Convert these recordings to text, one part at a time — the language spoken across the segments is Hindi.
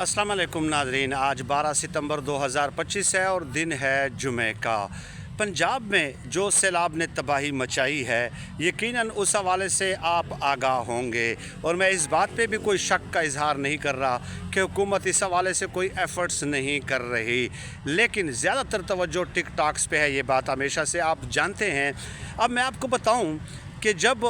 अस्सलाम वालेकुम नाज़रीन। आज 12 सितंबर 2025 है और दिन है जुमे का। पंजाब में जो सैलाब ने तबाही मचाई है, यकीनन उस हवाले से आप आगाह होंगे और मैं इस बात पे भी कोई शक का इजहार नहीं कर रहा कि हुकूमत इस हवाले से कोई एफ़र्ट्स नहीं कर रही, लेकिन ज़्यादातर तवज्जो टिकटॉक्स पे है। ये बात हमेशा से आप जानते हैं। अब मैं आपको बताऊं कि जब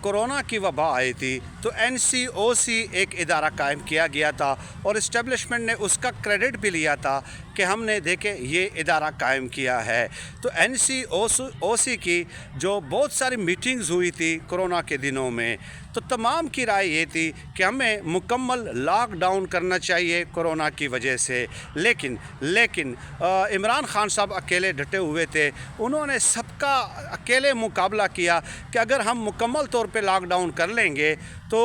कोरोना की वबा आई थी तो NCOC एक इदारा कायम किया गया था और इस्टेब्लिशमेंट ने उसका क्रेडिट भी लिया था कि हमने देखे ये इदारा कायम किया है। तो NCOC की जो बहुत सारी मीटिंग्स हुई थी कोरोना के दिनों में, तो तमाम की राय ये थी कि हमें मुकम्मल लॉकडाउन करना चाहिए कोरोना की वजह से। लेकिन इमरान खान साहब अकेले डटे हुए थे। उन्होंने सबका अकेले मुकाबला किया कि अगर हम मुकम्मल तौर पे लॉकडाउन कर लेंगे तो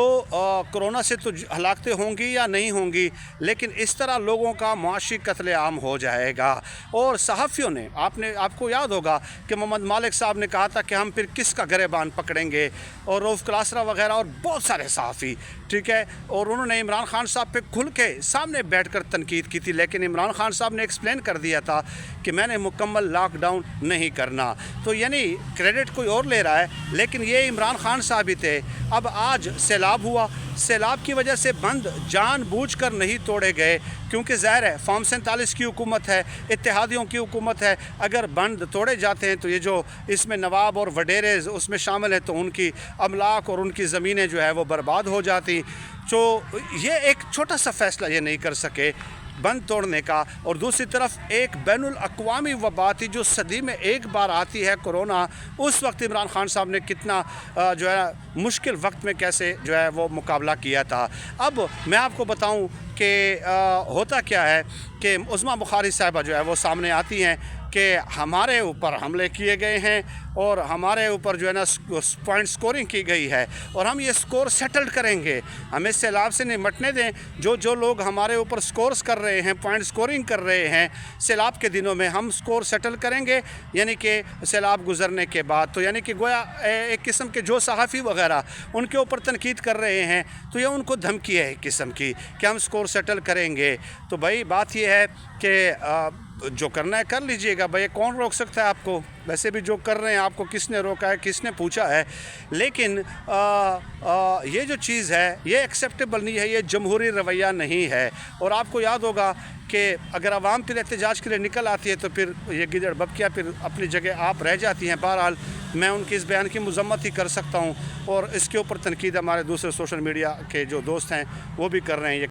कोरोना से तो हलाकतें होंगी या नहीं होंगी, लेकिन इस तरह लोगों का मुआशी कत्लेआम हो जाएगा। और सहाफ़ियों ने आपको याद होगा कि मोहम्मद मालिक साहब ने कहा था कि हम फिर किसका गरेबान पकड़ेंगे, और रऊफ़ क्लासरा वगैरह और बहुत सारे सहाफ़ी, ठीक है। और उन्होंने इमरान खान साहब पे खुल के सामने बैठकर तनकीद की थी, लेकिन इमरान खान साहब ने एक्सप्लेन कर दिया था कि मैंने मुकम्मल लॉकडाउन नहीं करना। तो यानी क्रेडिट कोई और ले रहा है, लेकिन ये इमरान खान साहब ही थे। अब आज सैलाब हुआ, सैलाब की वजह से बंद जानबूझकर नहीं तोड़े गए, क्योंकि ज़ाहिर है फॉर्म 47 की हुकूमत है, इत्तेहादियों की हुकूमत है। अगर बंद तोड़े जाते हैं तो ये जो इसमें नवाब और वडेरे उसमें शामिल है, तो उनकी अमलाक और उनकी ज़मीनें जो है वो बर्बाद हो जाती। तो ये एक छोटा सा फ़ैसला ये नहीं कर सके बंद तोड़ने का। और दूसरी तरफ एक बैनुल अक़वामी वबा थी जो सदी में एक बार आती है, कोरोना। उस वक्त इमरान खान साहब ने कितना जो है मुश्किल वक्त में कैसे जो है वो मुकाबला किया था। अब मैं आपको बताऊं कि होता क्या है कि उस्मा बुखारी साहिबा जो है वो सामने आती हैं कि हमारे ऊपर हमले किए गए हैं और हमारे ऊपर जो है ना पॉइंट स्कोरिंग की गई है और हम ये स्कोर सेटल्ड करेंगे, हमें सैलाब से निमटने दें। जो लोग हमारे ऊपर स्कोर्स कर रहे हैं, पॉइंट स्कोरिंग कर रहे हैं, सैलाब के दिनों में हम स्कोर सेटल करेंगे, यानी कि सैलाब गुजरने के बाद। तो यानी कि गोया एक किस्म के जो सहाफ़ी वगैरह उनके ऊपर तनकीद कर रहे हैं, तो ये उनको धमकी है एक किस्म की कि हम स्कोर सेटल करेंगे। तो भाई बात ये है कि जो करना है कर लीजिएगा भाई, कौन रोक सकता है आपको? वैसे भी जो कर रहे हैं आपको किसने रोका है, किसने पूछा है? लेकिन ये जो चीज़ है ये एक्सेप्टेबल नहीं है, ये जमहूरी रवैया नहीं है। और आपको याद होगा कि अगर आवाम फिर एहतजाज के लिए निकल आती है तो फिर ये गिदड़ बबकियाँ फिर अपनी जगह आप रह जाती हैं। बहरहाल मैं उनकी इस बयान की मजम्मत ही कर सकता हूँ और इसके ऊपर तनकीद हमारे दूसरे सोशल मीडिया के जो दोस्त हैं वो भी कर रहे हैं।